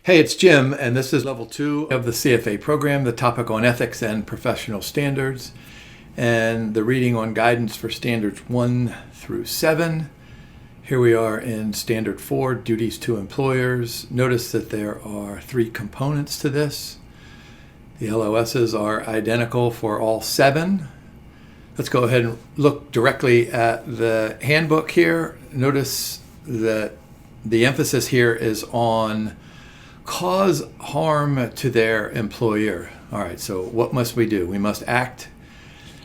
Hey, it's Jim, and this is Level 2 of the CFA program, the topic on ethics and professional standards, and the reading on guidance for Standards 1 through 7. Here we are in Standard 4, Duties to Employers. Notice that there are 3 components to this. The LOSs are identical for all 7. Let's go ahead and look directly at the handbook here. Notice that the emphasis here is on cause harm to their employer. All right, so what must we do? We must act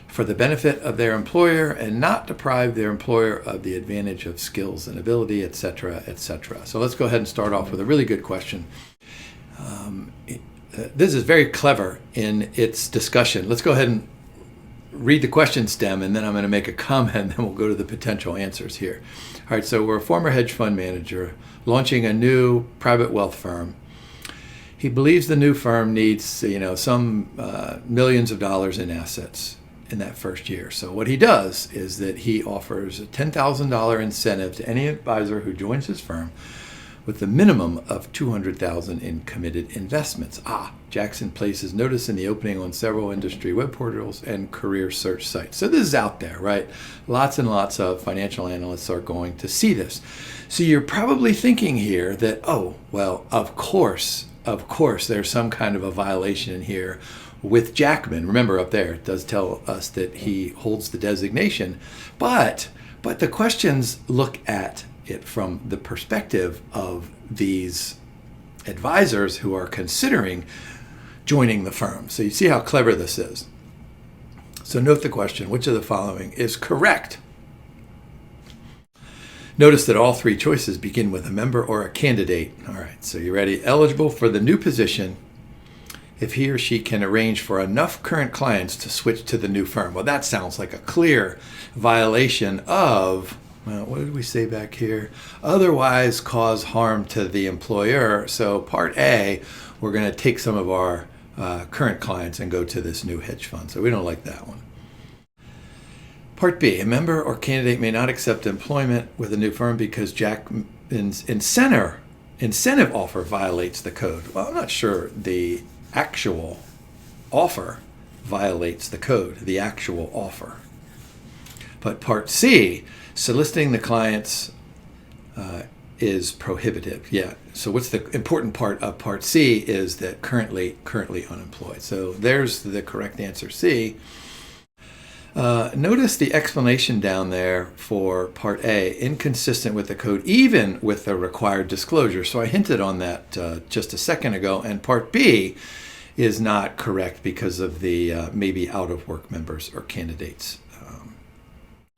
for the benefit of their employer and not deprive their employer of the advantage of skills and ability, etc., etc. So let's go ahead and start off with a really good question. This is very clever in its discussion. Let's go ahead and read the question stem, and then I'm going to make a comment, and then we'll go to the potential answers here. All right, so we're a former hedge fund manager launching a new private wealth firm. He believes the new firm needs, some millions of dollars in assets in that first year. So what he does is that he offers a $10,000 incentive to any advisor who joins his firm with a minimum of $200,000 in committed investments. Jackson places notice in the opening on several industry web portals and career search sites. So this is out there, right? Lots and lots of financial analysts are going to see this. So you're probably thinking here that, of course, there's some kind of a violation in here with Jackman. Remember up there, it does tell us that he holds the designation, but the questions look at it from the perspective of these advisors who are considering joining the firm. So you see how clever this is. So note the question, which of the following is correct? Notice that all 3 choices begin with a member or a candidate. All right, so you ready? Eligible for the new position if he or she can arrange for enough current clients to switch to the new firm. Well, that sounds like a clear violation of, what did we say back here? Otherwise cause harm to the employer. So part A, we're going to take some of our current clients and go to this new hedge fund. So we don't like that one. Part B, a member or candidate may not accept employment with a new firm because Jackman's incentive offer violates the code. Well, I'm not sure the actual offer violates the code, the actual offer. But Part C, soliciting the clients is prohibitive. Yeah, so what's the important part of Part C is that currently unemployed. So there's the correct answer, C. Notice the explanation down there for Part A, inconsistent with the code, even with the required disclosure. So I hinted on that just a second ago. And Part B is not correct because of the maybe out-of-work members or candidates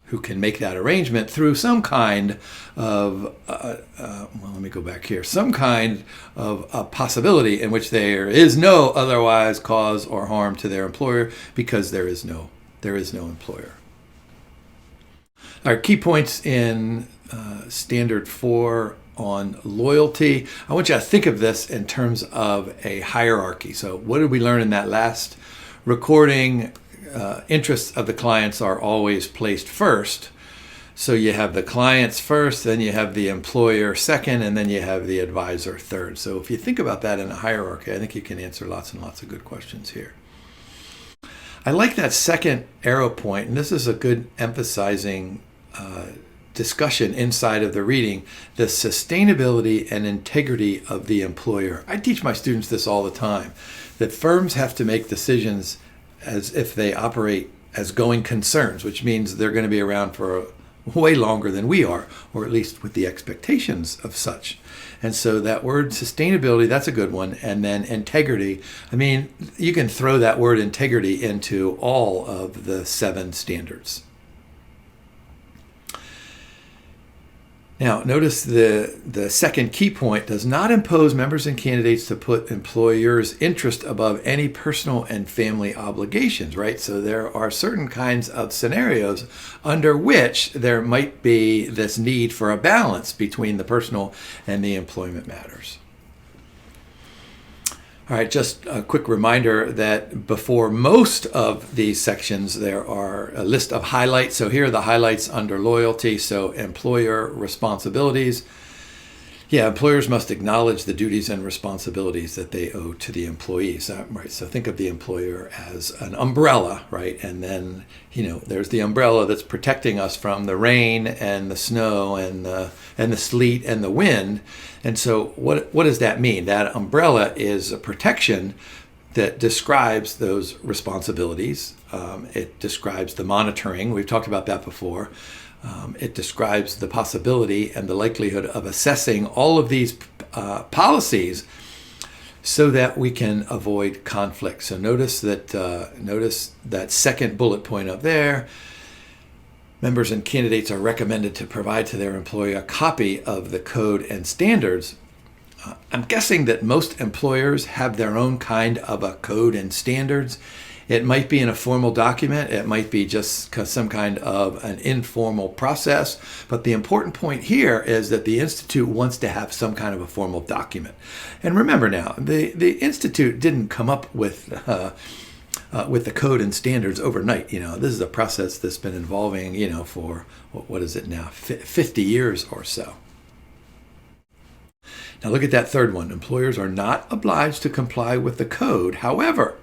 who can make that arrangement through some kind of, let me go back here, some kind of a possibility in which there is no otherwise cause or harm to their employer because there is no employer. Our key points in Standard 4 on loyalty. I want you to think of this in terms of a hierarchy. So what did we learn in that last recording? Interests of the clients are always placed first. So you have the clients first, then you have the employer second, and then you have the advisor third. So if you think about that in a hierarchy, I think you can answer lots and lots of good questions here. I like that second arrow point, and this is a good emphasizing discussion inside of the reading, the sustainability and integrity of the employer. I teach my students this all the time, that firms have to make decisions as if they operate as going concerns, which means they're going to be around for way longer than we are, or at least with the expectations of such. And so that word sustainability, that's a good one. And then integrity, you can throw that word integrity into all of the 7 standards. Now, notice the second key point does not impose members and candidates to put employers' interest above any personal and family obligations, right? So there are certain kinds of scenarios under which there might be this need for a balance between the personal and the employment matters. All right, just a quick reminder that before most of these sections, there are a list of highlights. So here are the highlights under loyalty. So employer responsibilities. Yeah, employers must acknowledge the duties and responsibilities that they owe to the employees. Right. So think of the employer as an umbrella, right? And then there's the umbrella that's protecting us from the rain and the snow and the sleet and the wind. And so what does that mean? That umbrella is a protection that describes those responsibilities. It describes the monitoring. We've talked about that before. It describes the possibility and the likelihood of assessing all of these policies so that we can avoid conflict. So notice that second bullet point up there. Members and candidates are recommended to provide to their employer a copy of the code and standards. I'm guessing that most employers have their own kind of a code and standards. It might be in a formal document. It might be just some kind of an informal process. But the important point here is that the Institute wants to have some kind of a formal document. And remember now, the Institute didn't come up with the code and standards overnight. This is a process that's been evolving, for what is it now, 50 years or so. Now look at that third one. Employers are not obliged to comply with the code. However,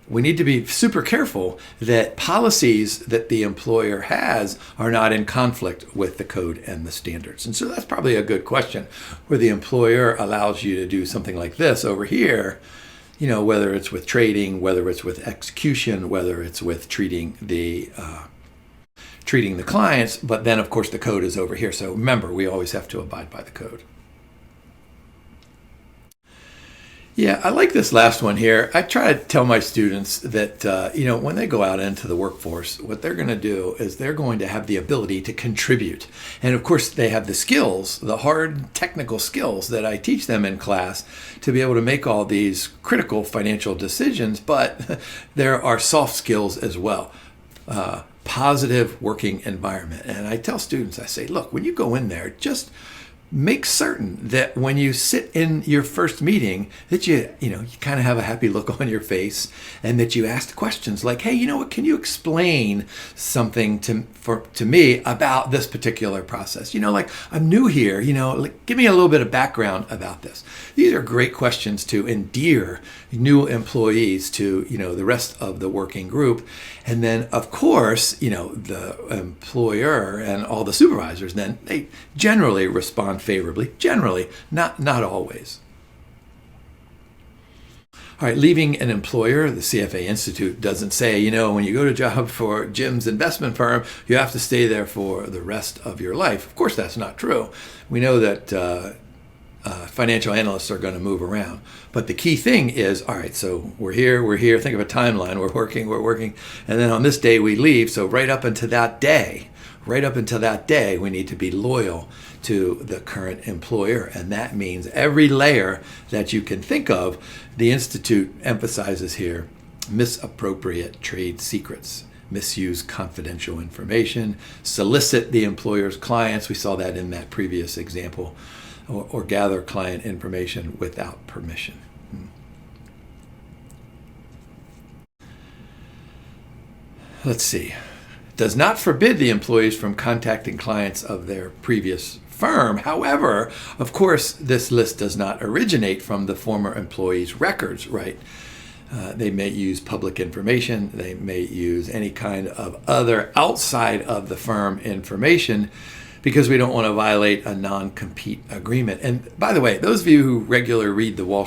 we need to be super careful that policies that the employer has are not in conflict with the code and the standards. And so that's probably a good question, where the employer allows you to do something like this over here, whether it's with trading, whether it's with execution, whether it's with treating the clients, but then of course the code is over here. So remember, we always have to abide by the code. Yeah, I like this last one here. I try to tell my students that, when they go out into the workforce, what they're going to do is they're going to have the ability to contribute. And of course, they have the skills, the hard technical skills that I teach them in class to be able to make all these critical financial decisions, but there are soft skills as well. Positive working environment. And I tell students, I say, look, when you go in there, just make certain that when you sit in your first meeting that you kind of have a happy look on your face, and that you ask questions like, hey, can you explain something to me about this particular process? Like, I'm new here, give me a little bit of background about this. These are great questions to endear new employees to, the rest of the working group. And then, of course, the employer and all the supervisors, then they generally respond favorably. Generally, not always. All right, leaving an employer, the CFA Institute doesn't say, when you go to job for Jim's investment firm, you have to stay there for the rest of your life. Of course, that's not true. We know that financial analysts are going to move around. But the key thing is, all right, so we're here. Think of a timeline. We're working. And then on this day we leave. So right up until that day, we need to be loyal to the current employer. And that means every layer that you can think of, the Institute emphasizes here: misappropriate trade secrets, misuse confidential information, solicit the employer's clients. We saw that in that previous example. Or gather client information without permission. Let's see. Does not forbid the employees from contacting clients of their previous firm. However, of course, this list does not originate from the former employee's records, right? They may use public information. They may use any kind of other outside of the firm information, because we don't want to violate a non-compete agreement. And by the way, those of you who regularly read the Wall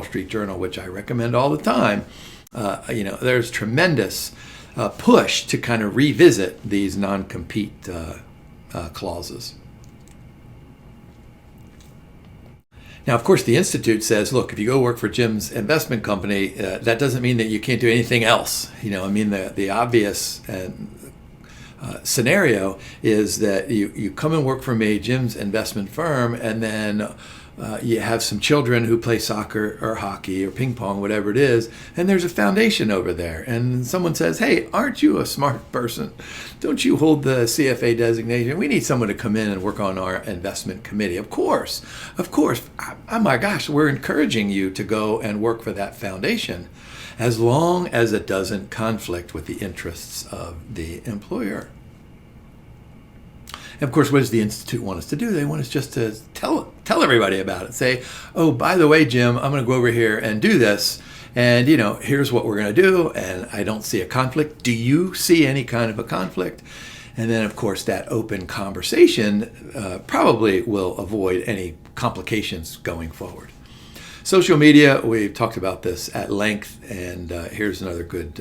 Street Journal, which I recommend all the time, there's tremendous push to kind of revisit these non-compete clauses. Now, of course, the Institute says, look, if you go work for Jim's investment company, that doesn't mean that you can't do anything else. The obvious scenario is that you come and work for me, Jim's investment firm, and then you have some children who play soccer or hockey or ping pong, whatever it is, and there's a foundation over there. And someone says, hey, aren't you a smart person? Don't you hold the CFA designation? We need someone to come in and work on our investment committee. Of course. Oh my gosh, we're encouraging you to go and work for that foundation, as long as it doesn't conflict with the interests of the employer. And of course, what does the Institute want us to do? They want us just to tell everybody about it. Say, oh, by the way, Jim, I'm going to go over here and do this. And, here's what we're going to do. And I don't see a conflict. Do you see any kind of a conflict? And then, of course, that open conversation probably will avoid any complications going forward. Social media, we've talked about this at length, and here's another good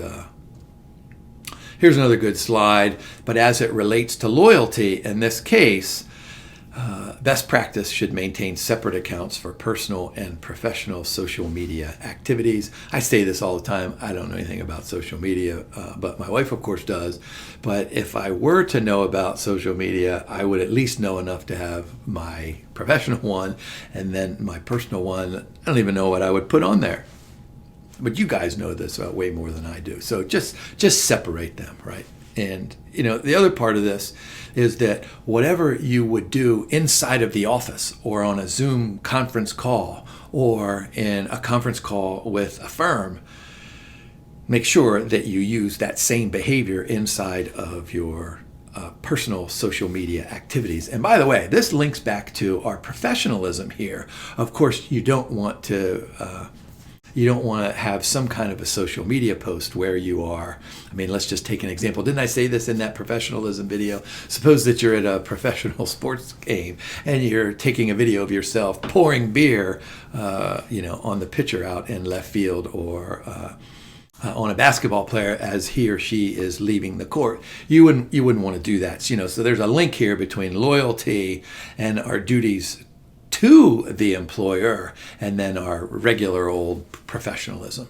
slide. But as it relates to loyalty, in this case, best practice should maintain separate accounts for personal and professional social media activities. I say this all the time. I don't know anything about social media, but my wife, of course, does. But if I were to know about social media, I would at least know enough to have my professional one, and then my personal one, I don't even know what I would put on there. But you guys know this way more than I do. So just separate them, right? And, the other part of this is that whatever you would do inside of the office or on a Zoom conference call or in a conference call with a firm, make sure that you use that same behavior inside of your personal social media activities. And by the way, this links back to our professionalism here. Of course, you don't want to have some kind of a social media post where you are, let's just take an example. Didn't I say this in that professionalism video? Suppose that you're at a professional sports game and you're taking a video of yourself pouring beer, on the pitcher out in left field or on a basketball player as he or she is leaving the court. You wouldn't want to do that. So there's a link here between loyalty and our duties to the employer, and then our regular old professionalism.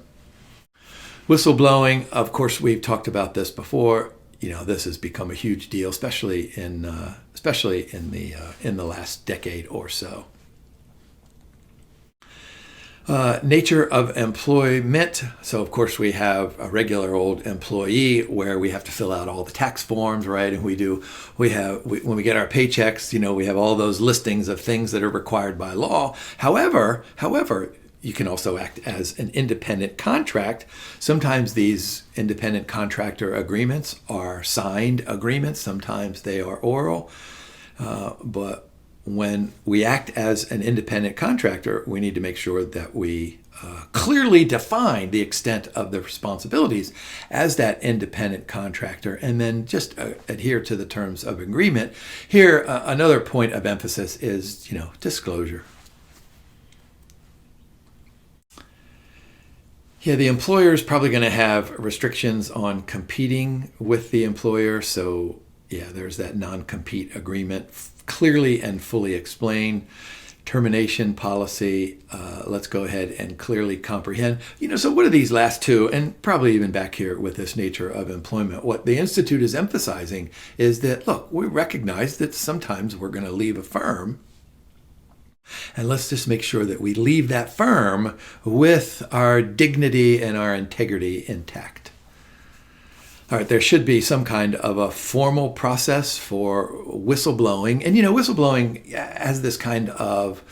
Whistleblowing, of course, we've talked about this before. This has become a huge deal, especially in the last decade or so. Nature of employment. So, of course, we have a regular old employee where we have to fill out all the tax forms, right? And when we get our paychecks, we have all those listings of things that are required by law. However, you can also act as an independent contract. Sometimes these independent contractor agreements are signed agreements. Sometimes they are oral. But when we act as an independent contractor, we need to make sure that we clearly define the extent of the responsibilities as that independent contractor, and then just adhere to the terms of agreement. Here, another point of emphasis is, disclosure. Yeah, the employer is probably going to have restrictions on competing with the employer. So, there's that non-compete agreement. Clearly and fully explain. Termination policy, let's go ahead and clearly comprehend. So what are these last two? And probably even back here with this nature of employment, what the Institute is emphasizing is that, look, we recognize that sometimes we're going to leave a firm, and let's just make sure that we leave that firm with our dignity and our integrity intact. All right, there should be some kind of a formal process for whistleblowing. And, whistleblowing has this kind of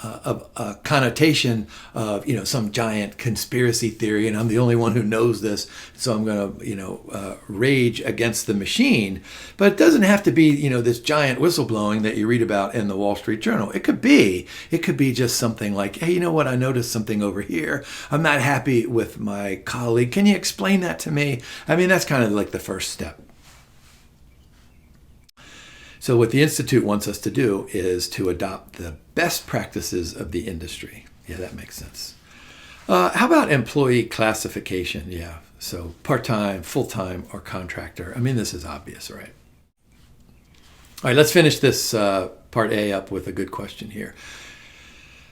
a connotation of, some giant conspiracy theory, and I'm the only one who knows this, so I'm going to, rage against the machine. But it doesn't have to be, this giant whistleblowing that you read about in the Wall Street Journal. It could be just something like, hey, you know what? I noticed something over here. I'm not happy with my colleague. Can you explain that to me? That's kind of like the first step. So what the Institute wants us to do is to adopt the best practices of the industry. Yeah, that makes sense. How about employee classification? Yeah, so part-time, full-time, or contractor. This is obvious, right? All right, let's finish this part A up with a good question here.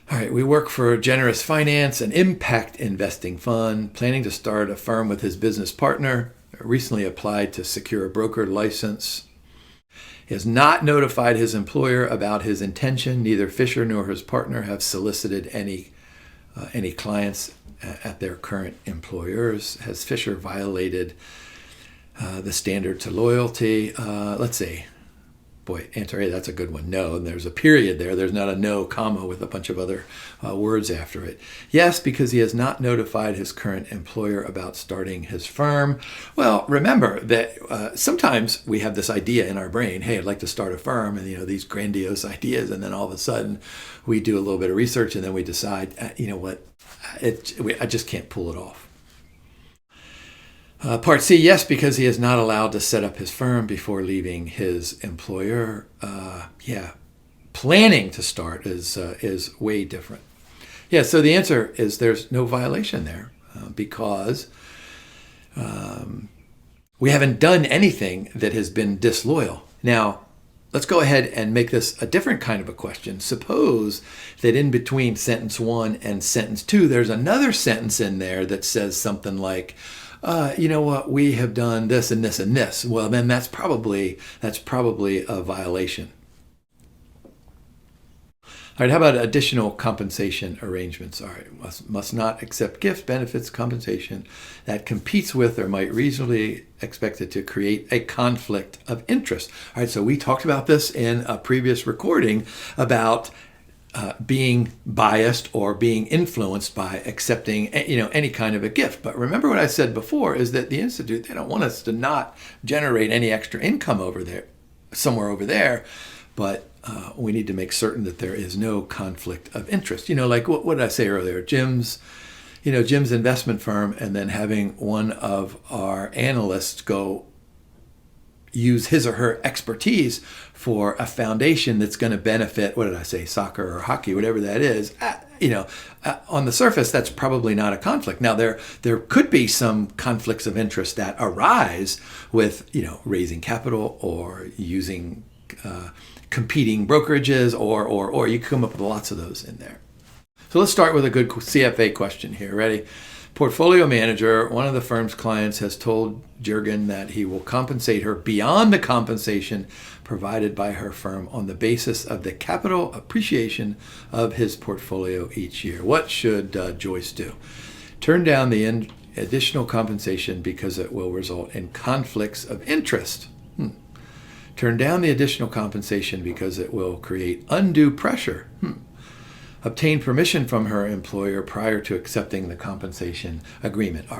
All right, we work for Generous Finance, an impact investing fund, planning to start a firm with his business partner, recently applied to secure a broker license. He has not notified his employer about his intention. Neither Fisher nor his partner have solicited any clients at their current employers. Has Fisher violated the standard to loyalty? Let's see. Boy, answer A, that's a good one. No, and there's a period there. There's not a no, comma, with a bunch of other words after it. Yes, because he has not notified his current employer about starting his firm. Well, remember that sometimes we have this idea in our brain, hey, I'd like to start a firm, and these grandiose ideas, and then all of a sudden we do a little bit of research, and then we decide, I just can't pull it off. Part C, yes, because he is not allowed to set up his firm before leaving his employer. Planning to start is way different. Yeah, so the answer is there's no violation there because we haven't done anything that has been disloyal. Now, let's go ahead and make this a different kind of a question. Suppose that in between sentence 1 and sentence 2, there's another sentence in there that says something like, you know what, we have done this and this and this. Well, then that's probably a violation. All right, how about additional compensation arrangements? All right, must not accept gifts, benefits, compensation that competes with or might reasonably expect it to create a conflict of interest. All right, so we talked about this in a previous recording about being biased or being influenced by accepting, any kind of a gift. But remember what I said before is that the Institute, they don't want us to not generate any extra income somewhere over there, but we need to make certain that there is no conflict of interest. Like what did I say earlier? Jim's investment firm, and then having one of our analysts go use his or her expertise for a foundation that's going to benefit, what did I say, soccer or hockey, whatever that is. On the surface, that's probably not a conflict. Now, there could be some conflicts of interest that arise with, raising capital or using competing brokerages, or you come up with lots of those in there. So let's start with a good CFA question here. Ready? Portfolio manager, one of the firm's clients, has told Jurgen that he will compensate her beyond the compensation provided by her firm on the basis of the capital appreciation of his portfolio each year. What should Joyce do? Turn down the additional compensation because it will result in conflicts of interest. Turn down the additional compensation because it will create undue pressure. Obtain permission from her employer prior to accepting the compensation arrangement.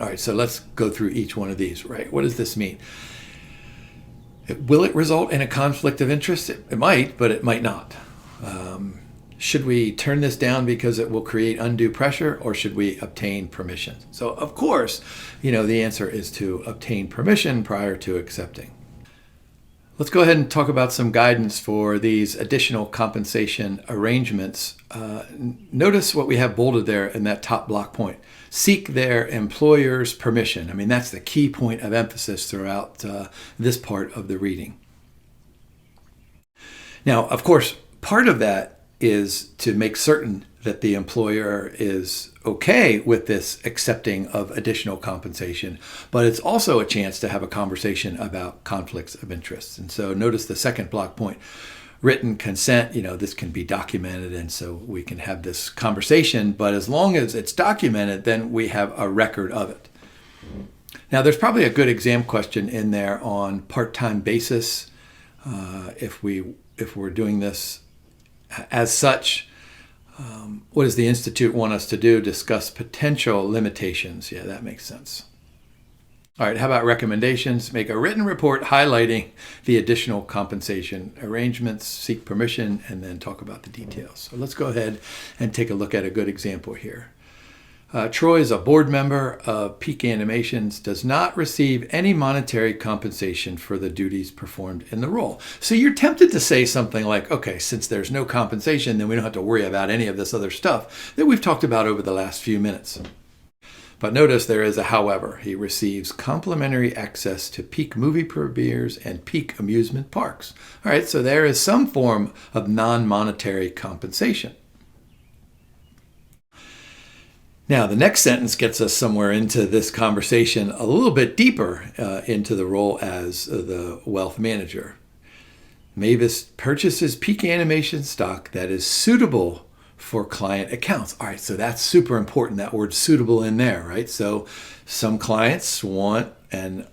All right, so let's go through each one of these, right? What does this mean? Will it result in a conflict of interest? It might, but it might not. Should we turn this down because it will create undue pressure, or should we obtain permission? So, of course, the answer is to obtain permission prior to accepting. Let's go ahead and talk about some guidance for these additional compensation arrangements. Notice what we have bolded there in that top block point. Seek their employer's permission. I mean, that's the key point of emphasis throughout this part of the reading. Now, of course, part of that is to make certain that the employer is okay with this accepting of additional compensation, but it's also a chance to have a conversation about conflicts of interest. And so notice the second block point, written consent, this can be documented, and so we can have this conversation, but as long as it's documented, then we have a record of it. Now, there's probably a good exam question in there on part-time basis. If we're doing this as such, what does the Institute want us to do? Discuss potential limitations. Yeah, that makes sense. All right, how about recommendations? Make a written report highlighting the additional compensation arrangements, seek permission, and then talk about the details. So let's go ahead and take a look at a good example here. Troy is a board member of Peak Animations, does not receive any monetary compensation for the duties performed in the role. So you're tempted to say something like, okay, since there's no compensation, then we don't have to worry about any of this other stuff that we've talked about over the last few minutes. But notice there is a however. He receives complimentary access to Peak movie premieres and Peak amusement parks. All right, so there is some form of non-monetary compensation. Now, the next sentence gets us somewhere into this conversation a little bit deeper into the role as the wealth manager. Mavis purchases Peak Animation stock that is suitable for client accounts. All right, so that's super important, that word suitable in there, right? So some clients want and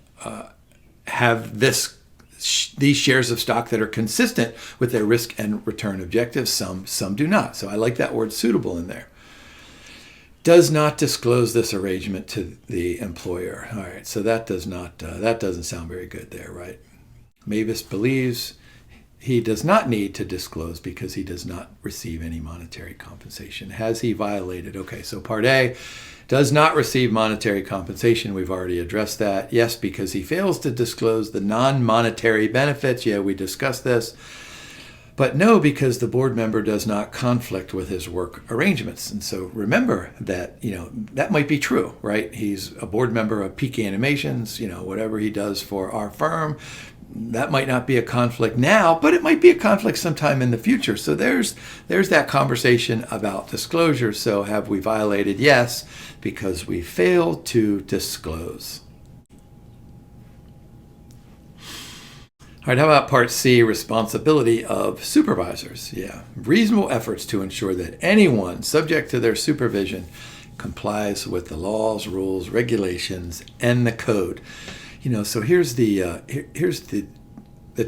have this these shares of stock that are consistent with their risk and return objectives. Some do not. So I like that word suitable in there. Does not disclose this arrangement to the employer. All right, so that doesn't sound very good there, right? Mavis believes he does not need to disclose because he does not receive any monetary compensation. Has he violated? Okay, so part A, does not receive monetary compensation. We've already addressed that. Yes, because he fails to disclose the non-monetary benefits. Yeah, we discussed this. But no, because the board member does not conflict with his work arrangements. And so remember that, that might be true, right? He's a board member of Peak Animations, whatever he does for our firm. That might not be a conflict now, but it might be a conflict sometime in the future. So there's that conversation about disclosure. So have we violated? Yes, because we failed to disclose. All right, how about part C, responsibility of supervisors? Yeah, reasonable efforts to ensure that anyone subject to their supervision complies with the laws, rules, regulations, and the code. So here's the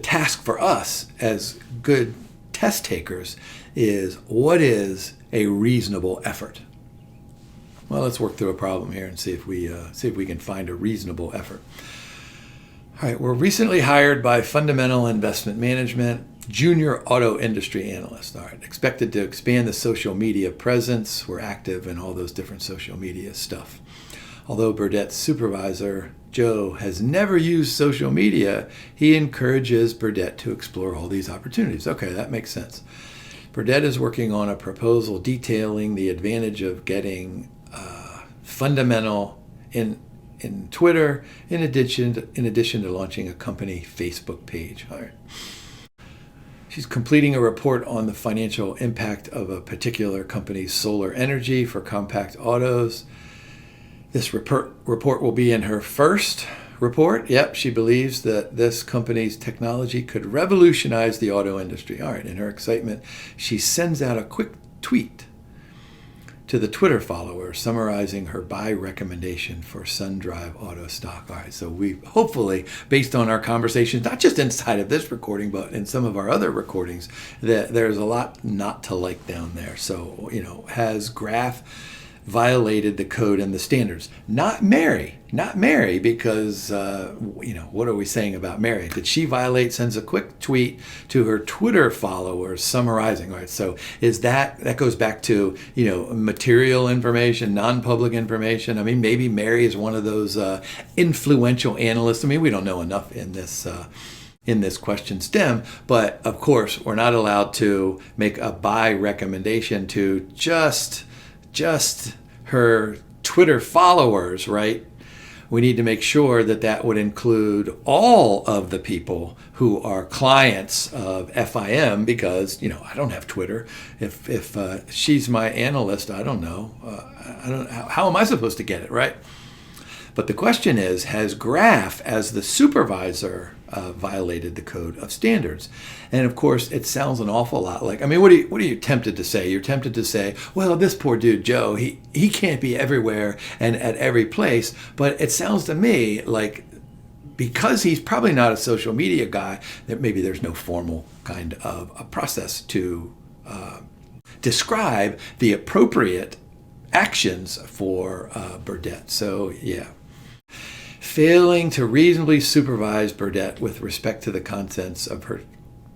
task for us as good test takers is, what is a reasonable effort? Well, let's work through a problem here and see if we can find a reasonable effort. All right, we're recently hired by Fundamental Investment Management, junior auto industry analyst. All right, expected to expand the social media presence. We're active in all those different social media stuff. Although Burdett's supervisor, Joe, has never used social media, he encourages Burdett to explore all these opportunities. Okay, that makes sense. Burdett is working on a proposal detailing the advantage of getting Fundamental in Twitter, in addition to launching a company Facebook page. All right. She's completing a report on the financial impact of a particular company's solar energy for compact autos. This report will be in her first report. Yep, she believes that this company's technology could revolutionize the auto industry. All right, in her excitement, she sends out a quick tweet to the Twitter followers summarizing her buy recommendation for SunDrive auto stock. All right, so we hopefully, based on our conversations, not just inside of this recording, but in some of our other recordings, that there's a lot not to like down there. So, has Graf violated the code and the standards? Not Mary, because, what are we saying about Mary? Did she violate? Sends a quick tweet to her Twitter followers summarizing. All right, so that goes back to, material information, non-public information. I mean, maybe Mary is one of those influential analysts. I mean, we don't know enough in this question stem, but of course, we're not allowed to make a buy recommendation to just her Twitter followers, right? We need to make sure that would include all of the people who are clients of FIM, because, I don't have Twitter. If she's my analyst, I don't know. How am I supposed to get it, right? But the question is, has Graf, as the supervisor, violated the code of standards? And of course, it sounds an awful lot like, what are you tempted to say? You're tempted to say, well, this poor dude, Joe, he can't be everywhere and at every place. But it sounds to me like, because he's probably not a social media guy, that maybe there's no formal kind of a process to describe the appropriate actions for Burdett. So, yeah. Failing to reasonably supervise Burdett with respect to the contents of her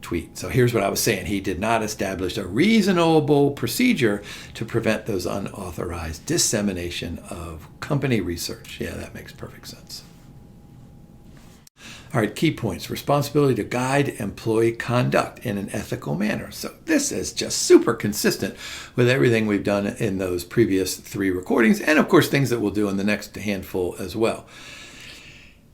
tweet. So here's what I was saying. He did not establish a reasonable procedure to prevent those unauthorized dissemination of company research. Yeah, that makes perfect sense. All right, key points. Responsibility to guide employee conduct in an ethical manner. So this is just super consistent with everything we've done in those previous 3 recordings, and of course things that we'll do in the next handful as well.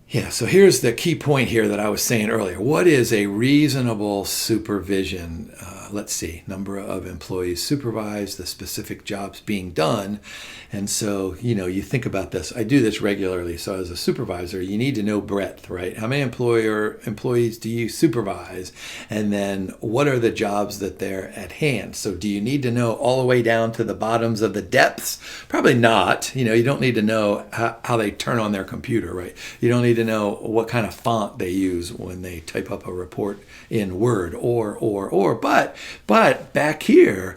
Yeah, so here's the key point here that I was saying earlier. What is a reasonable supervision? Let's see, number of employees supervised, the specific jobs being done. And so, you think about this. I do this regularly. So as a supervisor, you need to know breadth, right? How many employees do you supervise? And then what are the jobs that they're at hand? So do you need to know all the way down to the bottoms of the depths? Probably not. You don't need to know how they turn on their computer, right? You don't need to know what kind of font they use when they type up a report in Word but back here,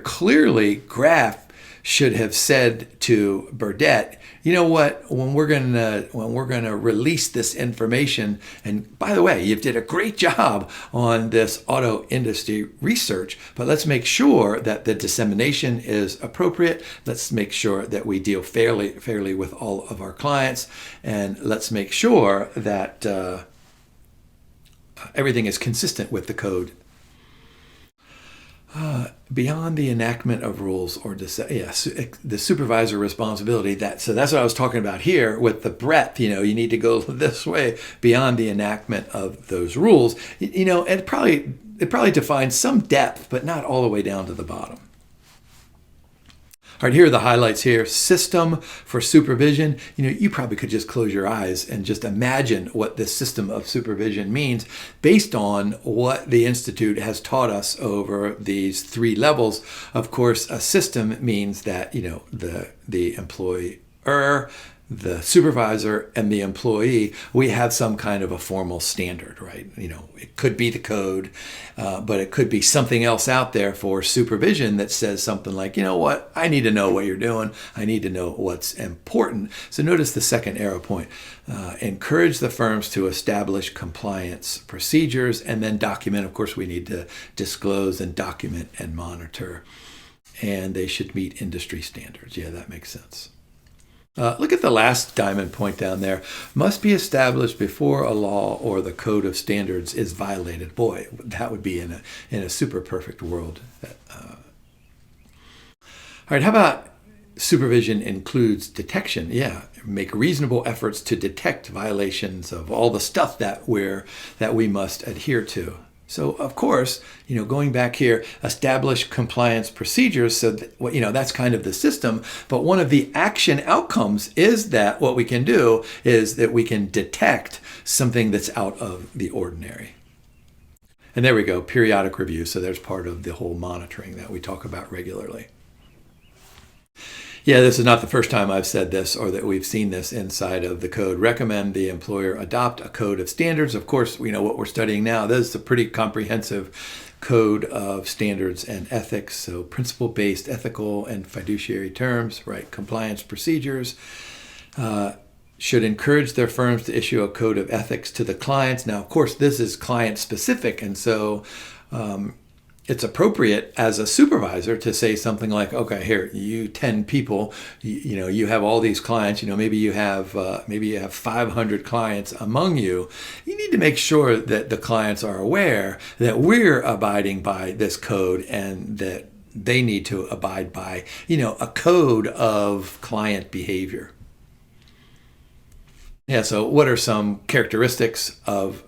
clearly Graf should have said to Burdett, you know what, when we're gonna release this information, and by the way, you did a great job on this auto industry research, but let's make sure that the dissemination is appropriate. Let's make sure that we deal fairly with all of our clients, and let's make sure that everything is consistent with the code. Beyond the enactment of rules or the supervisor responsibility. So that's what I was talking about here with the breadth. You need to go this way beyond the enactment of those rules. And it probably defines some depth, but not all the way down to the bottom. All right, here are the highlights here. System for supervision. You probably could just close your eyes and just imagine what this system of supervision means based on what the Institute has taught us over these 3 levels. Of course, a system means that, the employer, the supervisor, and the employee, we have some kind of a formal standard, right? It could be the code, but it could be something else out there for supervision that says something like, you know what, I need to know what you're doing. I need to know what's important. So notice the second arrow point. Encourage the firms to establish compliance procedures and then document. Of course, we need to disclose and document and monitor. And they should meet industry standards. Yeah, that makes sense. Look at the last diamond point down there. Must be established before a law or the code of standards is violated. Boy, that would be in a super perfect world. All right, how about supervision includes detection? Yeah, make reasonable efforts to detect violations of all the stuff that we must adhere to. So, of course, going back here, establish compliance procedures. So, that's kind of the system. But one of the action outcomes is that what we can do is that we can detect something that's out of the ordinary. And there we go, periodic review. So there's part of the whole monitoring that we talk about regularly. Yeah, this is not the first time I've said this or that we've seen this inside of the code. Recommend the employer adopt a code of standards. Of course, we know what we're studying now. This is a pretty comprehensive code of standards and ethics. So principle-based ethical and fiduciary terms, right? Compliance procedures. Should encourage their firms to issue a code of ethics to the clients. Now, of course, this is client-specific, and so it's appropriate as a supervisor to say something like, okay, here, you 10 people, you have all these clients, maybe you have 500 clients among you. You need to make sure that the clients are aware that we're abiding by this code and that they need to abide by, a code of client behavior. Yeah, so what are some characteristics of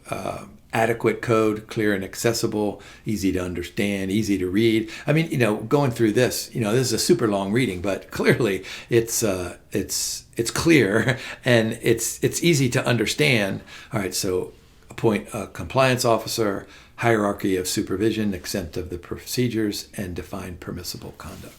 adequate code? Clear and accessible, easy to understand, easy to read. I mean, going through this, this is a super long reading, but clearly it's clear and it's easy to understand. All right, so appoint a compliance officer, hierarchy of supervision, extent of the procedures, and define permissible conduct.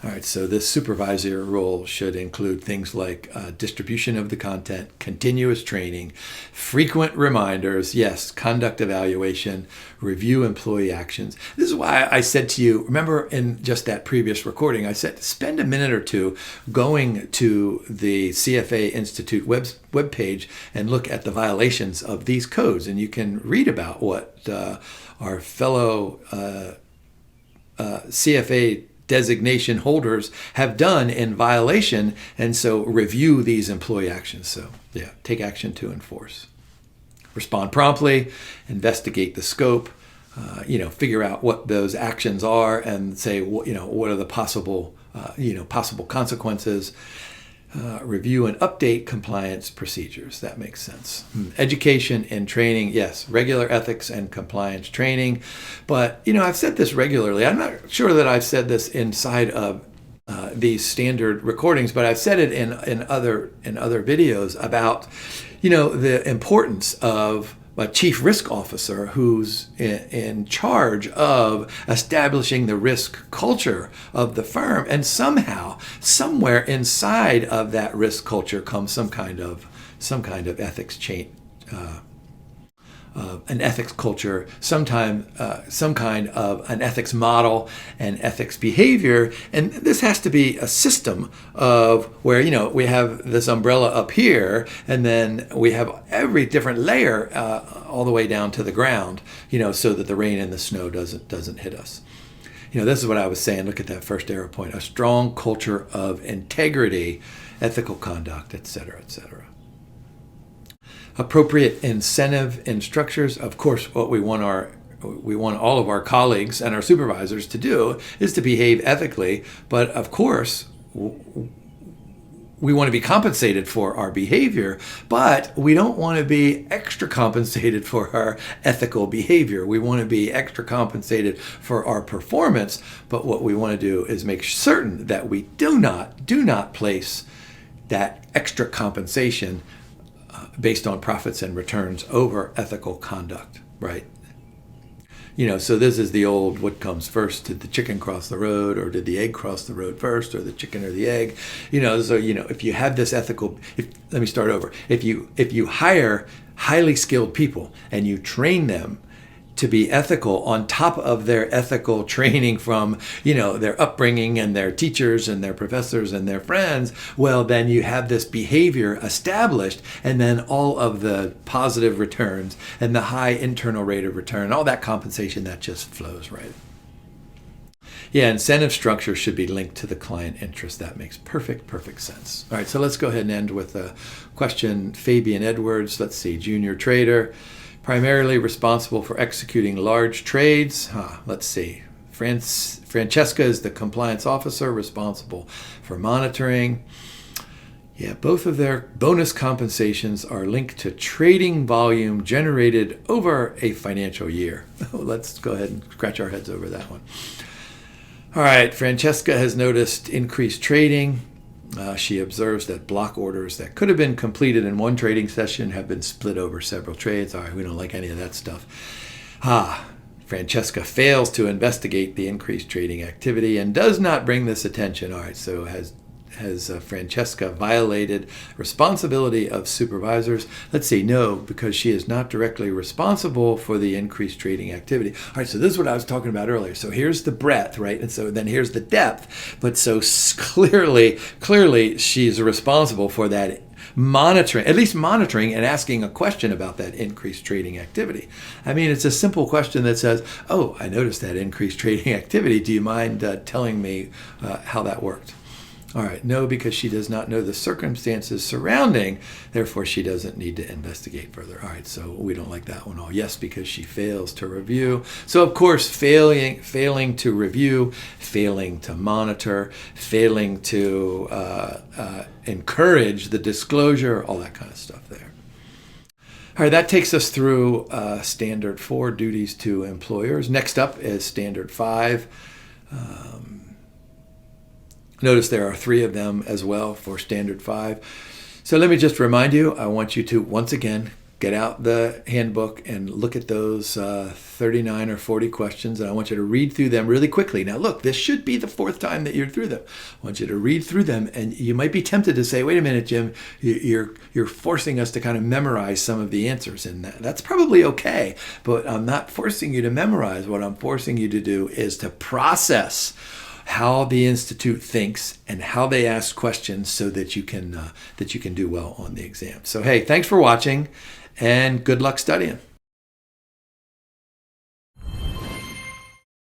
All right, so this supervisor role should include things like distribution of the content, continuous training, frequent reminders, yes, conduct evaluation, review employee actions. This is why I said to you, remember in just that previous recording, I said spend a minute or two going to the CFA Institute webpage and look at the violations of these codes, and you can read about what our fellow CFA designation holders have done in violation, and so review these employee actions. So yeah, take action to enforce. Respond promptly, investigate the scope, figure out what those actions are and say, what are the possible consequences. Review and update compliance procedures. That makes sense. Education and training, yes, regular ethics and compliance training. But, I've said this regularly. I'm not sure that I've said this inside of these standard recordings, but I've said it in other videos about, the importance of a chief risk officer who's in charge of establishing the risk culture of the firm, and somehow, somewhere inside of that risk culture comes some kind of ethics change, an ethics culture, some kind of an ethics model and ethics behavior. And this has to be a system of where, we have this umbrella up here, and then we have every different layer all the way down to the ground, so that the rain and the snow doesn't hit us. This is what I was saying. Look at that first arrow point: a strong culture of integrity, ethical conduct, etc., etc. Appropriate incentive in structures. Of course, what we want all of our colleagues and our supervisors to do is to behave ethically, but of course, we want to be compensated for our behavior, but we don't want to be extra compensated for our ethical behavior. We want to be extra compensated for our performance, but what we want to do is make certain that we do not place that extra compensation based on profits and returns over ethical conduct, right? So this is the old, what comes first? Did the chicken cross the road, or did the egg cross the road first, or the chicken or the egg? If you have this ethical, let me start over. If you hire highly skilled people and you train them to be ethical on top of their ethical training from, their upbringing and their teachers and their professors and their friends, well, then you have this behavior established, and then all of the positive returns and the high internal rate of return, all that compensation, that just flows, right? Yeah, incentive structure should be linked to the client interest. That makes perfect sense. All right, so let's go ahead and end with a question. Fabian Edwards, let's see, junior trader, primarily responsible for executing large trades. Let's see. Francesca is the compliance officer responsible for monitoring. Yeah, both of their bonus compensations are linked to trading volume generated over a financial year. Let's go ahead and scratch our heads over that one. All right, Francesca has noticed increased trading. She observes that block orders that could have been completed in one trading session have been split over several trades. All right, we don't like any of that stuff. Francesca fails to investigate the increased trading activity and does not bring this attention. All right, so has Francesca violated responsibility of supervisors? Let's see, no, because she is not directly responsible for the increased trading activity. All right, so this is what I was talking about earlier. So here's the breadth, right? And so then here's the depth. But so clearly she's responsible for that monitoring, at least monitoring and asking a question about that increased trading activity. I mean, it's a simple question that says, oh, I noticed that increased trading activity. Do you mind telling me how that worked? All right, no, because she does not know the circumstances surrounding, therefore she doesn't need to investigate further. All right, so we don't like that one. Oh, yes, because she fails to review. So, of course, failing to review, failing to monitor, failing to encourage the disclosure, all that kind of stuff there. All right, that takes us through Standard 4, duties to employers. Next up is Standard 5. Notice there are 3 of them as well for Standard 5. So let me just remind you, I want you to, once again, get out the handbook and look at those 39 or 40 questions, and I want you to read through them really quickly. Now look, this should be the 4th time that you're through them. I want you to read through them, and you might be tempted to say, wait a minute, Jim, you're forcing us to kind of memorize some of the answers, and that's probably okay, but I'm not forcing you to memorize. What I'm forcing you to do is to process how the Institute thinks and how they ask questions so that you can do well on the exam. So hey, thanks for watching and good luck studying.